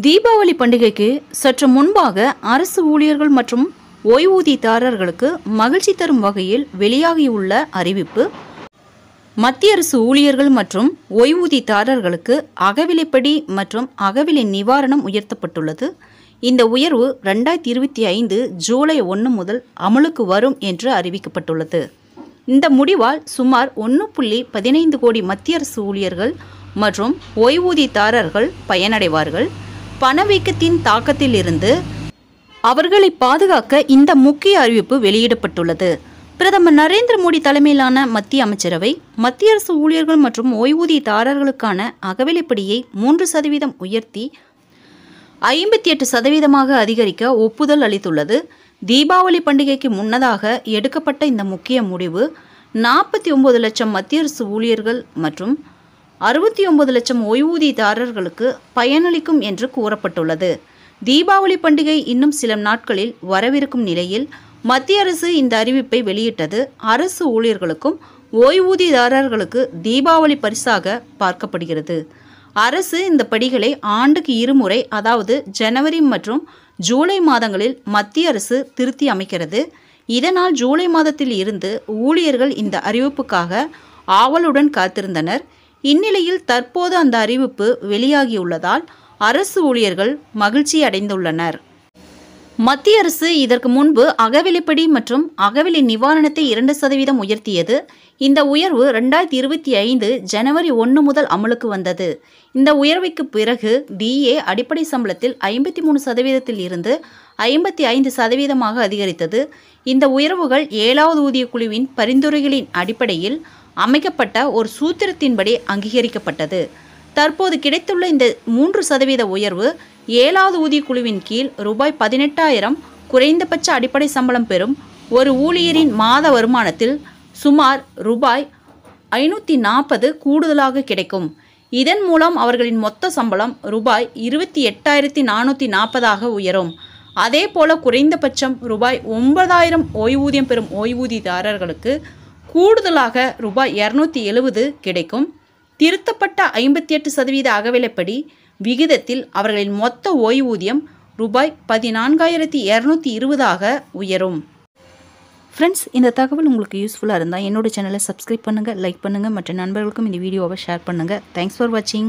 தீபாவளி பண்டிகைக்கு சற்று முன்பாக அரசு ஊழியர்கள் மற்றும் ஓய்வூதியதாரர்களுக்கு மகிழ்ச்சி தரும் வகையில் வெளியாகியுள்ள அறிவிப்பு. மத்திய அரசு ஊழியர்கள் மற்றும் ஓய்வூதியதாரர்களுக்கு அகவிலைப்படி மற்றும் அகவிலை நிவாரணம் உயர்த்தப்பட்டுள்ளது. இந்த உயர்வு 2025 ஜூலை 1 முதல் அமலுக்கு வரும் என்று அறிவிக்கப்பட்டுள்ளது. இந்த முடிவால் சுமார் 1.15 கோடி மத்திய அரசு ஊழியர்கள் மற்றும் ஓய்வூதியதாரர்கள் பயனடைவார்கள். பணவீக்கத்தின் தாக்கத்தில் இருந்து அவர்களை பாதுகாக்க இந்த முக்கிய அறிவிப்பு வெளியிடப்பட்டுள்ளது. பிரதமர் நரேந்திர மோடி தலைமையிலான மத்திய அமைச்சரவை மத்திய அரசு ஊழியர்கள் மற்றும் ஓய்வூதியதாரர்களுக்கான அகவிலைப்படியை 3% உயர்த்தி 58% அதிகரிக்க ஒப்புதல் அளித்துள்ளது. தீபாவளி பண்டிகைக்கு முன்னதாக எடுக்கப்பட்ட இந்த முக்கிய முடிவு 49 லட்சம் மத்திய அரசு ஊழியர்கள் மற்றும் 69 லட்சம் ஓய்வூதியதாரர்களுக்கு பயனளிக்கும் என்று கூறப்பட்டுள்ளது. தீபாவளி பண்டிகை இன்னும் சில நாட்களில் வரவிருக்கும் நிலையில் மத்திய அரசு இந்த அறிவிப்பை வெளியிட்டது அரசு ஊழியர்களுக்கும் ஓய்வூதியதாரர்களுக்கு தீபாவளி பரிசாக பார்க்கப்படுகிறது. அரசு இந்த படிகளை ஆண்டுக்கு 2 முறை, அதாவது ஜனவரி மற்றும் ஜூலை மாதங்களில் மத்திய அரசு திருத்தி அமைக்கிறது. இதனால் ஜூலை மாதத்தில் இருந்து ஊழியர்கள் இந்த அறிவிப்புக்காக ஆவலுடன் காத்திருந்தனர். இந்நிலையில் தற்போது அந்த அறிவிப்பு வெளியாகியுள்ளதால் அரசு ஊழியர்கள் மகிழ்ச்சி அடைந்துள்ளனர். மத்திய அரசு இதற்கு முன்பு அகவிலைப்படி மற்றும் அகவிலை நிவாரணத்தை 2% உயர்த்தியது. இந்த உயர்வு 2025 ஜனவரி 1 முதல் அமலுக்கு வந்தது. இந்த உயர்வுக்கு பிறகு DA அடிப்படை சம்பளத்தில் 53% இருந்து 55% அதிகரித்தது. இந்த உயர்வுகள் 7வது ஊதியக்குழுவின் பரிந்துரைகளின் அடிப்படையில் அமைக்கப்பட்ட ஒரு சூத்திரத்தின்படி அங்கீகரிக்கப்பட்டது. தற்போது கிடைத்துள்ள இந்த 3% உயர்வு 7வது ஊதியக்குழுவின் கீழ் ரூபாய் 18,000 குறைந்தபட்ச அடிப்படை சம்பளம் பெறும் ஒரு ஊழியரின் மாத வருமானத்தில் சுமார் ரூபாய் 540 கூடுதலாக கிடைக்கும். இதன் மூலம் அவர்களின் மொத்த சம்பளம் ரூபாய் 28,440 உயரும். அதேபோல குறைந்தபட்சம் ரூபாய் 9,000 ஓய்வூதியம் பெறும் ஓய்வூதியதாரர்களுக்கு கூடுதலாக ரூபாய் 270 கிடைக்கும். திருத்தப்பட்ட 58% அகவிலைப்படி விகிதத்தில் அவர்களின் மொத்த ஓய்வூதியம் ரூபாய் 14,220 உயரும். ஃப்ரெண்ட்ஸ், இந்த தகவல் உங்களுக்கு யூஸ்ஃபுல்லாக இருந்தால் என்னோட சேனலை சப்ஸ்கிரைப் பண்ணுங்கள், லைக் பண்ணுங்கள், மற்ற நண்பர்களுக்கும் இந்த வீடியோவை ஷேர் பண்ணுங்கள். தேங்க்ஸ் ஃபார் வாட்சிங்.